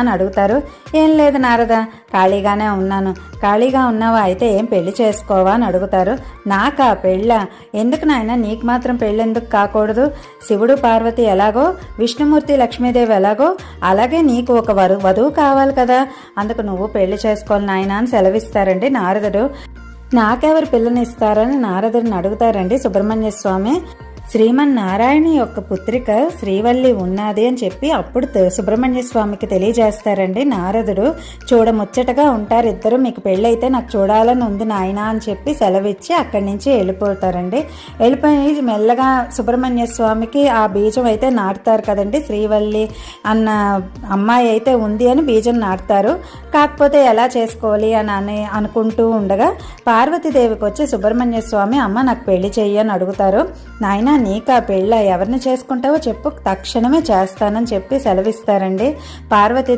అని అడుగుతారు. ఏం లేదు నారద, ఖాళీగానే ఉన్నాను. ఖాళీగా ఉన్నావా? అయితే ఏం పెళ్లి చేసుకోవా అని అడుగుతారు. నాకా పెళ్ళా? ఎందుకు నాయన, నీకు మాత్రం పెళ్ళెందుకు కాకూడదు? శివుడు పార్వతి ఎలాగో, విష్ణుమూర్తి లక్ష్మీదేవి ఎలాగో, అలాగే నీకు ఒక వధువు కావాలి కదా, అందుకు నువ్వు పెళ్లి చేసుకోవాలి నాయన అని సెలవిస్తారండి నారదుడు. నాకెవరు పిల్లనిస్తారని నారదుడిని అడుగుతారండి సుబ్రహ్మణ్య స్వామి. శ్రీమన్నారాయణ యొక్క పుత్రిక శ్రీవల్లి ఉన్నది అని చెప్పి అప్పుడు సుబ్రహ్మణ్య స్వామికి తెలియజేస్తారండి నారదుడు. చూడముచ్చటగా ఉంటారు ఇద్దరు, మీకు పెళ్ళైతే నాకు చూడాలని ఉంది నాయన అని చెప్పి సెలవిచ్చి అక్కడి నుంచి వెళ్ళిపోతారండి. వెళ్ళిపోయి మెల్లగా సుబ్రహ్మణ్య స్వామికి ఆ బీజం అయితే నాటుతారు కదండి. శ్రీవల్లి అన్న అమ్మాయి అయితే ఉంది అని బీజం నాటుతారు. కాకపోతే ఎలా చేసుకోవాలి అని అనుకుంటూ ఉండగా పార్వతీదేవికి వచ్చి సుబ్రహ్మణ్య స్వామి, అమ్మ నాకు పెళ్లి చెయ్యి అని అడుగుతారు. నాయన నీకా పెళ్ళ, ఎవరిని చేసుకుంటావో చెప్పు, తక్షణమే చేస్తానని చెప్పి సెలవిస్తారండి. పార్వతి